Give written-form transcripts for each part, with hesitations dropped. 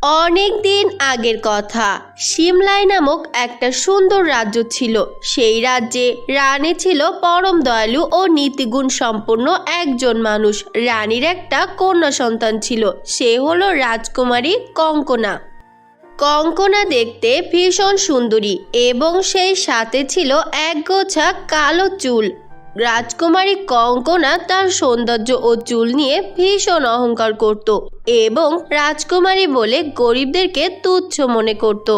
অনেক দিন আগের কথা। সিমলাই নামক একটা সুন্দর রাজ্য ছিল। সেই রাজ্যে রানী ছিল পরম দয়ালু ও নীতিগুণ সম্পন্ন একজন মানুষ। রানীর একটা কন্যা সন্তান ছিল, সে হলো রাজকুমারী কঙ্কনা। কঙ্কনা দেখতে ভীষণ সুন্দরী এবং সেই সাথে ছিল একগোছা কালো চুল। রাজকুমারী কঙ্কনা তার সৌন্দর্য ও চুল নিয়ে ভীষণ অহংকার করত এবং রাজকুমারী বলে গরিবদেরকে তুচ্ছ মনে করত।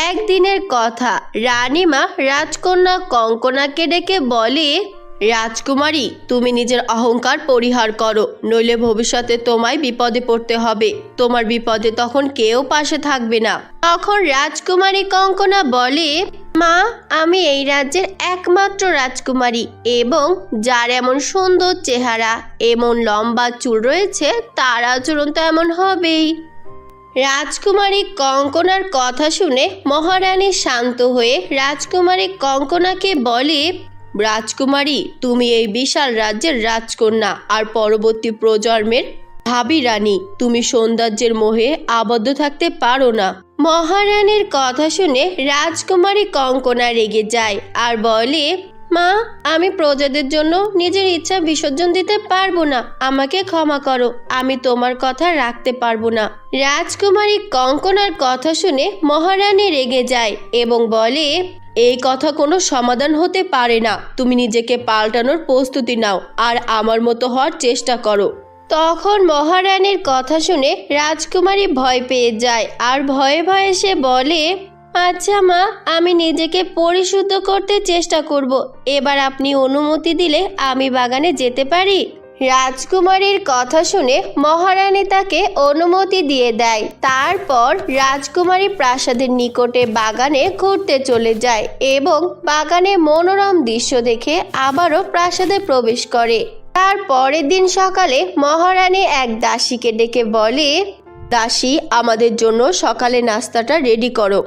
একদিনের কথা, রানীমা রাজকন্যা কঙ্কনাকে ডেকে বলে, রাজকুমারী, তুমি নিজের অহংকার পরিহার করো, নইলে ভবিষ্যতে তোমায় বিপদে পড়তে হবে। তোমার বিপদে তখন কেউ পাশে থাকবে না। তখন রাজকুমারী কঙ্কনা বলে, মা, আমি এই রাজ্যের একমাত্র রাজকুমারী এবং যার এমন সুন্দর চেহারা, এমন লম্বা চুল রয়েছে, তার আচরণ তো এমন হবেই। রাজকুমারী কঙ্কনার কথা শুনে মহারানী শান্ত হয়ে রাজকুমারী কঙ্কনাকে বলে, রাজকুমারী, তুমি এই বিশাল রাজ্যের রাজকন্যা আর পরবর্তী প্রজন্মের ভাবী রানী। তুমি সৌন্দর্যের মোহে আবদ্ধ থাকতে পারো না। মহারানীর কথা শুনে রাজকুমারী কঙ্কনা রেগে যায় আর বলে, মা, আমি প্রজাদের জন্য নিজের ইচ্ছা বিসর্জন দিতে পারবো না। আমাকে ক্ষমা করো, আমি তোমার কথা রাখতে পারবো না। রাজকুমারী কঙ্কনার কথা শুনে মহারানী রেগে যায় এবং বলে, এই কথা কোনো সমাধান হতে পারে না। তুমি নিজেকে পাল্টানোর প্রস্তুতি নাও আর আমার মতো হওয়ার চেষ্টা করো। তখন মহারানীর কথা শুনে রাজকুমারী ভয় পেয়ে যায় আর ভয়ে ভয়ে সে বলে, আচ্ছা মা, আমি নিজেকে পরিশুদ্ধ করতে চেষ্টা করব। এবার আপনি অনুমতি দিলে আমি বাগানে যেতে পারি। রাজকুমারীর কথা শুনে মহারানী তাকে অনুমতি দিয়ে দেয়। তারপর রাজকুমারী প্রাসাদের নিকটে বাগানে ঘুরতে চলে যায় এবং বাগানে মনোরম দৃশ্য দেখে আবারও প্রাসাদে প্রবেশ করে। তার পরের দিন সকালে মহারানী এক দাসীকে ডেকে বলে, দাসী, আমাদের জন্য সকালে নাস্তাটা রেডি করো।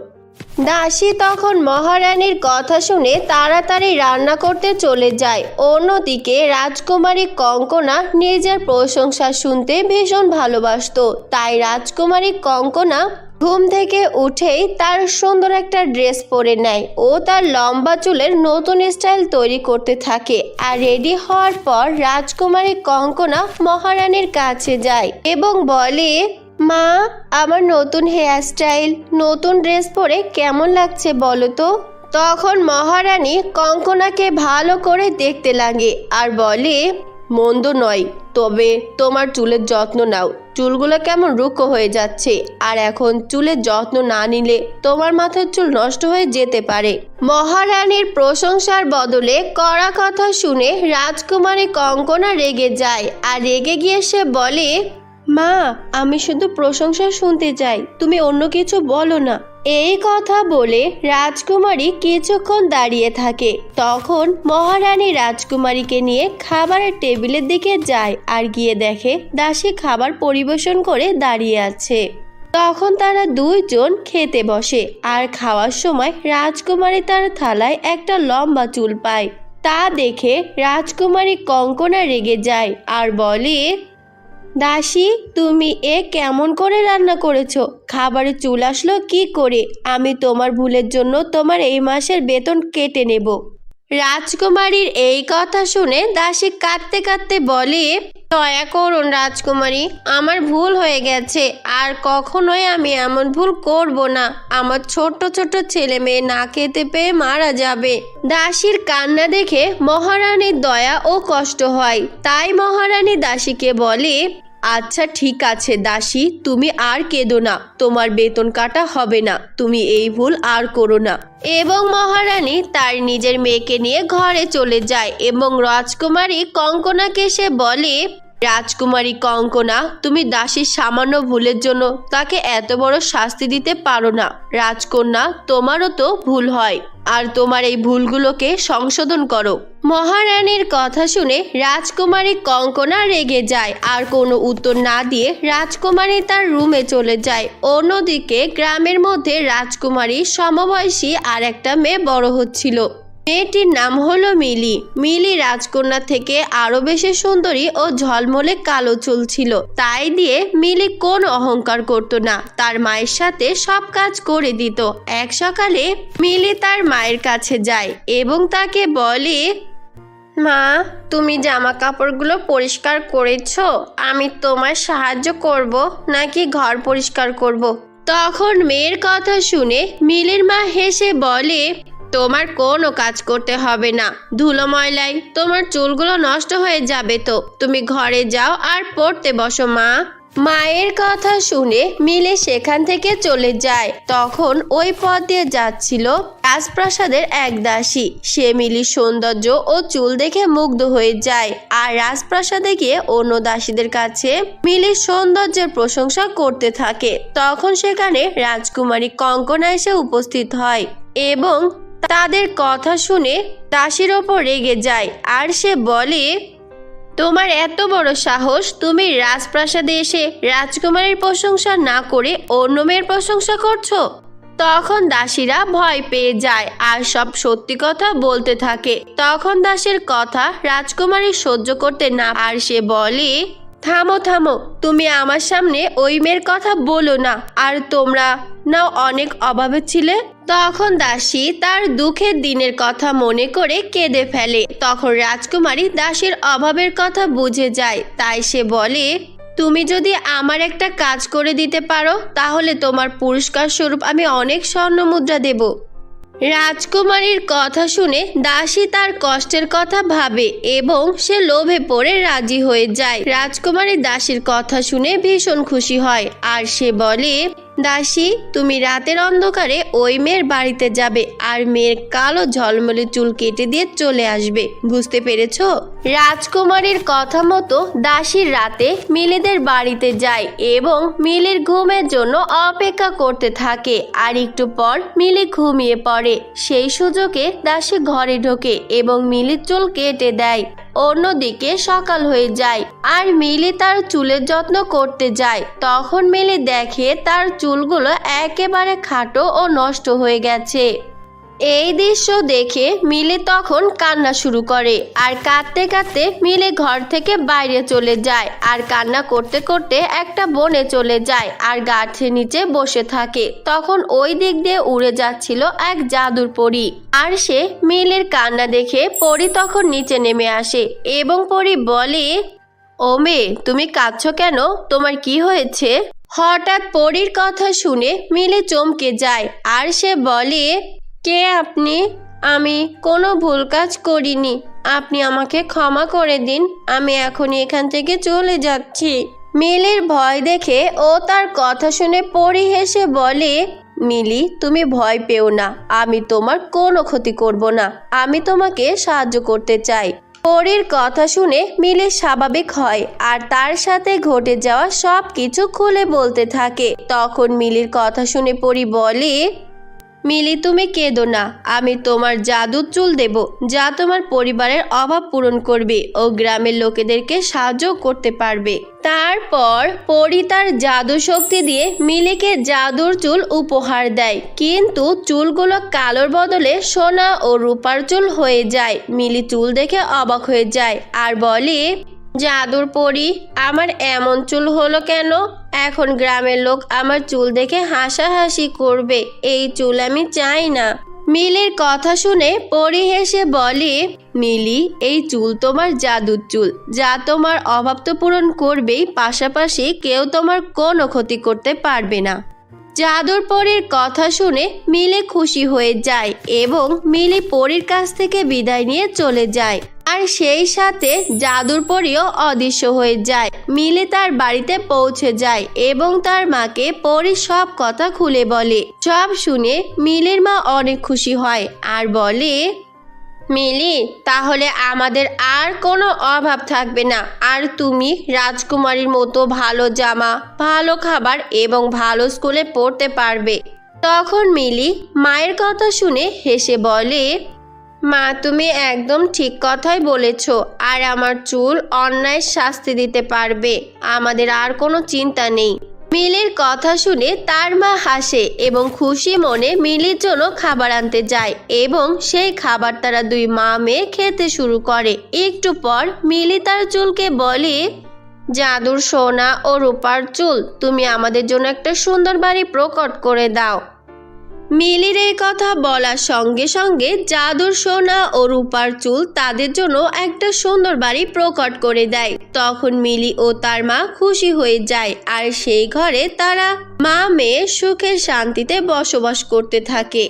দাসী তখন মহারানীর কথা শুনে তাড়াতাড়ি রান্না করতে চলে যায়। অন্যদিকে রাজকুমারী কঙ্কনা নিজের প্রশংসা শুনতে ভীষণ ভালোবাসতো, তাই রাজকুমারী কঙ্কনা ঘুম থেকে উঠেই তার সুন্দর একটা ড্রেস পরে নেয় ও তার লম্বা চুলের নতুন স্টাইল তৈরি করতে থাকে। আর রেডি হওয়ার পর রাজকুমারী কঙ্কনা মহারানীর কাছে যায় এবং বলে, মা, আমার নতুন হেয়ার স্টাইল, নতুন ড্রেস পরে কেমন লাগছে বলো তো। তখন মহারানী কঙ্কনাকে ভালো করে দেখতে লাগে আর বলে, মন্দ নয়, তবে তোমার চুলের যত্ন নাও। চুলগুলো কেমন রুক্ষ হয়ে যাচ্ছে, আর এখন চুলের যত্ন না নিলে তোমার মাথার চুল নষ্ট হয়ে যেতে পারে। মহারানীর প্রশংসার বদলে কড়া কথা শুনে রাজকুমারী কঙ্কনা রেগে যায় আর রেগে গিয়ে সে বলে, মা, আমি শুধু প্রশংসা শুনতে চাই, তুমি অন্য কিছু বলো না। এই কথা বলে রাজকুমারী কিছুক্ষণ দাঁড়িয়ে থাকে। তখন মহারানী রাজকুমারীকে নিয়ে খাবারের টেবিলের দিকে যায় আর গিয়ে দেখে দাসী খাবার পরিবেশন করে দাঁড়িয়ে আছে। তখন তারা দুইজন খেতে বসে আর খাওয়ার সময় রাজকুমারী তার থালায় একটা লম্বা চুল পায়। তা দেখে রাজকুমারী কঙ্কনা রেগে যায় আর বলে, দাসী, তুমি কেমন করে রান্না করেছো? খাবারে চুল আসলো কি করে? আমি তোমার ভুলের জন্য তোমার এই মাসের বেতন কেটে নেব। রাজকুমারীর এই কথা শুনে দাসী কাঁদতে কাঁদতে বলে, দয়া করুন রাজকুমারী, আমার ভুল হয়ে গেছে, আর কখনোই আমি এমন ভুল করব না। আমার ছোট ছোট ছেলে মেয়ে না খেতে পেয়ে মারা যাবে। দাসীর কান্না দেখে মহারানীর দয়া ও কষ্ট হয়, তাই মহারানী দাসীকে বলে, আচ্ছা ঠিক আছে দাসী, তুমি আর কেঁদো না, তোমার বেতন কাটা হবে না, তুমি এই ভুল আর করো না। এবং মহারানী তার নিজের মেয়েকে নিয়ে ঘরে চলে যায় এবং রাজকুমারী কঙ্কনাকে সে বলে, রাজকুমারী কঙ্কনা, তুমি দাসীর সামান্য ভুলের জন্য তাকে এত বড় শাস্তি দিতে পারো না। রাজকন্যা, তোমারও তো ভুল হয়, আর তোমার এই ভুলগুলোকে সংশোধন করো। মহারানীর কথা শুনে রাজকুমারী কঙ্কনা রেগে যায় আর কোনো উত্তর না দিয়ে রাজকুমারী তার রুমে চলে যায়। অন্যদিকে গ্রামের মধ্যে রাজকুমারী সমবয়সী আর একটা মেয়ে বড় হচ্ছিল। মেয়েটির নাম হলো মিলি। মিলি রাজকন্যা থেকে আরো বেশি সুন্দরী ও ঝলমলে কালো চুল ছিল। তাই দিয়ে মিলি কোনো অহংকার করত না, তার মায়ের সাথে সব কাজ করে দিত। এক সকালে মিলি তার মায়ের কাছে যায় এবং তাকে বলে, মা, তুমি জামা কাপড়গুলো পরিষ্কার করেছো? আমি তোমার সাহায্য করব নাকি ঘর পরিষ্কার করব? তখন মেয়ের কথা শুনে মিলির মা হেসে বলে, তোমার কোনো কাজ করতে হবে না, ধুলো ময়লায় তোমার চুলগুলো নষ্ট হয়ে যাবে। তো তুমি ঘরে যাও আর পড়তে বসো মা। মায়ের কথা শুনে মিলি সেখান থেকে চলে যায়। তখন ওই পথ দিয়ে যাচ্ছিল রাজপ্রাসাদের এক দাসী। সে মিলির সৌন্দর্য ও চুল দেখে মুগ্ধ হয়ে যায় আর রাজপ্রাসাদে গিয়ে অন্য দাসীদের কাছে মিলির সৌন্দর্যের প্রশংসা করতে থাকে। তখন সেখানে রাজকুমারী কঙ্কনা এসে উপস্থিত হয় এবং তাদের কথা শুনে দাসীর ওপর রেগে যায় আর সে বলে, তোমার এত বড় সাহস, তুমি রাজপ্রাসাদে এসে রাজকুমারীর প্রশংসা না করে অন্য মেয়ের প্রশংসা করছো? তখন দাসীরা ভয় পেয়ে যায় আর সব সত্যি কথা বলতে থাকে। তখন দাসের কথা রাজকুমারী সহ্য করতে না আর সে বলে, থামো থামো, তুমি আমার সামনে ওই মেয়ের কথা বলো না। আর তোমরা নাও অনেক অভাবে ছিলে। তখন দাসী তার দুঃখের দিনের কথা মনে করে কেঁদে ফেলে। তখন রাজকুমারী দাসীর অভাবের কথা বুঝে যায়, তাই সে বলে, তুমি যদি আমার একটা কাজ করে দিতে পারো তাহলে তোমার পুরস্কার স্বরূপ আমি অনেক স্বর্ণ মুদ্রা দেব। রাজকুমারীর কথা শুনে দাসী তার কষ্টের কথা ভাবে এবং সে লোভে পড়ে রাজি হয়ে যায়। রাজকুমারী দাসীর কথা শুনে ভীষণ খুশি হয় আর সে বলে, দাসী, তুমি রাতের অন্ধকারে ওই মেয়ের বাড়িতে যাবে আর মেয়ের কালো ঝলমলে চুল কেটে দিয়ে চলে আসবে। বুঝতে পেরেছো? রাজকুমারীর কথা মতো দাসী রাতে মিলিদের বাড়িতে যায় এবং মিলির ঘুমের জন্য অপেক্ষা করতে থাকে। আর একটু পর মিলি ঘুমিয়ে পড়ে। সেই সুযোগে দাসী ঘরে ঢোকে এবং মিলির চুল কেটে দেয়। অন্যদিকে সকাল হয়ে যায় আর মিলি তার চুলের যত্ন করতে যায়। তখন মিলি দেখে তার চুলগুলো একেবারে খাটো ও নষ্ট হয়ে গেছে। এই দৃশ্য দেখে মিলি তখন কান্না শুরু করে আর কাঁদতে কাঁদতে মিলি ঘর থেকে বাইরে চলে যায় আর কান্না করতে করতে একটা বনে চলে যায় আর গাছের নিচে বসে থাকে। তখন ওই দিক দিয়ে উড়ে যাচ্ছিল এক জাদুর পরী আর সে মিলির কান্না দেখে পরী তখন নিচে নেমে আসে এবং পরী বলে, ও মেয়ে, তুমি কাঁদছো কেন? তোমার কি হয়েছে? হঠাৎ পরীর কথা শুনে মিলি চমকে যায় আর সে বলে, কে আপনি? আমি কোনো ভুল কাজ করিনি, আপনি আমাকে ক্ষমা করে দিন, আমি এখনই এখান থেকে চলে যাচ্ছি। মিলির ভয় দেখে ও তার কথা শুনে পরী হেসে বলে, মিলি, তুমি ভয় পেও না, আমি তোমার কোনো ক্ষতি করব না, আমি তোমাকে সাহায্য করতে চাই। পরীর কথা শুনে মিলি স্বাভাবিক হয় আর তার সাথে ঘটে যাওয়া সব কিছু খুলে বলতে থাকে। তখন মিলির কথা শুনে পরী বলে, মিলি, তুমি কেঁদো না, আমি তোমার জাদুর চুল দেব যা তোমার পরিবারের অভাব পূরণ করবে ও গ্রামের লোকেদেরকে সাহায্য করতে পারবে। তারপর পরী তার জাদু শক্তি দিয়ে মিলিকে জাদুর চুল উপহার দেয়, কিন্তু চুলগুলো কালোর বদলে সোনা ও রূপার চুল হয়ে যায়। মিলি চুল দেখে অবাক হয়ে যায় আর বলে, জাদুর পরী, আমার এমন চুল হলো কেন? এখন গ্রামের লোক আমার চুল দেখে হাসাহাসি করবে, এই চুল আমি চাই না। মিলির কথা শুনে পরী হেসে বলে, মিলি, এই চুল তোমার জাদুর চুল যা তোমার অভাব তো পূরণ করবেই, পাশাপাশি কেউ তোমার কোনো ক্ষতি করতে পারবে না। জাদুর পরীর কথা শুনে মিলি খুশি হয়ে যায় এবং মিলি পরীর কাছ থেকে বিদায় নিয়ে চলে যায় আর সেই সাথে জাদুর পরীও অদৃশ্য হয়ে যায়। মিলি তার বাড়িতে পৌঁছে যায় এবং তার মাকে পরীর সব কথা খুলে বলে। সব শুনে মিলির মা অনেক খুশি হয় আর বলে, মিলি, তাহলে আমাদের আর কোনো অভাব থাকবে না, আর তুমি রাজকুমারীর মতো ভালো জামা, ভালো খাবার এবং ভালো স্কুলে পড়তে পারবে। তখন মিলি মায়ের কথা শুনে হেসে বলে, মা, তুমি একদম ঠিক কথাই বলেছ, আর আমার চুল অন্যায় শাস্তি দিতে পারবে, আমাদের আর কোনো চিন্তা নেই। মিলির কথা শুনে তার মা হাসে এবং খুশি মনে মিলির জন্য খাবার আনতে যায় এবং সেই খাবার তারা দুই মা মেয়ে খেতে শুরু করে। একটু পর মিলি তার চুলকে বলে, জাদুর সোনা ও রূপার চুল, তুমি আমাদের জন্য একটা সুন্দর বাড়ি প্রকট করে দাও। মিলির এই কথা বলার সঙ্গে সঙ্গে জাদুর সোনা ও রূপার চুল তাদের জন্য একটা সুন্দর বাড়ি প্রকট করে দেয়। তখন মিলি ও তার মা খুশি হয়ে যায় আর সেই ঘরে তারা মা মেয়ে সুখে শান্তিতে বসবাস করতে থাকে।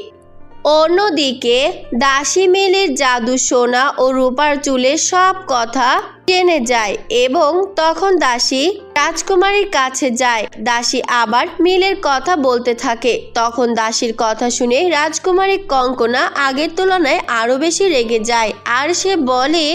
অন্যদিকে দাসী মিলির জাদু সোনা ও রূপার চুলের সব কথা জেনে যায় এবং তখন দাসী রাজকুমারীর কাছে যায়। দাসী আবার মিলের কথা বলতে থাকে। তখন দাসীর কথা শুনে রাজকুমারী কঙ্কনা আগের তুলনায় আরো বেশি রেগে যায় আর সে বলে,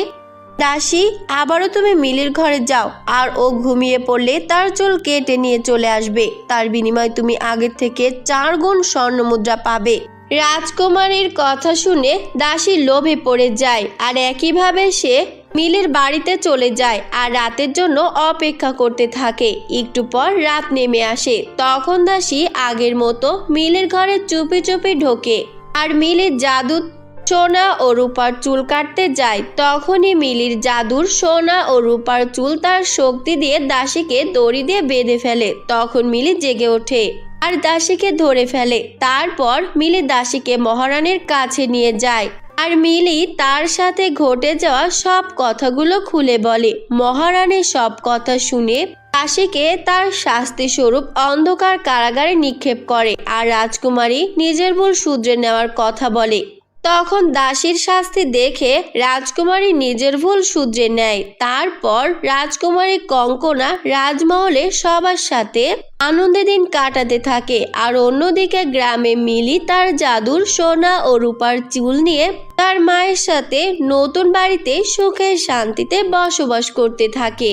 দাসী, আবারও তুমি মিলির ঘরে যাও আর ও ঘুমিয়ে পড়লে তার চুল কেটে নিয়ে চলে আসবে। তার বিনিময়ে তুমি আগের থেকে 4 গুণ স্বর্ণ মুদ্রা পাবে। রাজকুমারীর কথা শুনে দাসী লোভে পড়ে যায় আর একইভাবে সে মিলির বাড়িতে চলে যায় আর রাতের জন্য অপেক্ষা করতে থাকে। একটু পর রাত নেমে আসে। তখন দাসী আগের মতো মিলির ঘরে চুপি চুপি ঢোকে আর মিলির জাদু সোনা ও রূপার চুল কাটতে যায়। তখনই মিলির জাদুর সোনা ও রূপার চুল তার শক্তি দিয়ে দাসীকে দড়ি দিয়ে বেঁধে ফেলে। তখন মিলি জেগে ওঠে আর দাসীকে ধরে ফেলে। তারপর মিলি দাসীকে মহারানীর কাছে নিয়ে যায় আর মিলি তার সাথে ঘটে যাওয়া সব কথাগুলো খুলে বলে। মহারানী সব কথা শুনে দাসীকে তার শাস্তি স্বরূপ অন্ধকার কারাগারে নিক্ষেপ করে আর রাজকুমারী নিজের ভুল শুধরে নেওয়ার কথা বলে। তখন দাসীর শাস্তি দেখে রাজকুমারী নিজের ভুল শুধরে নেয়। তারপর রাজকুমারী কঙ্কনা রাজমহলে সবার সাথে আনন্দে দিন কাটাতে থাকে আর অন্যদিকে গ্রামে মিলি তার জাদুর সোনা ও রূপার চুল নিয়ে তার মায়ের সাথে নতুন বাড়িতে সুখে শান্তিতে বসবাস করতে থাকে।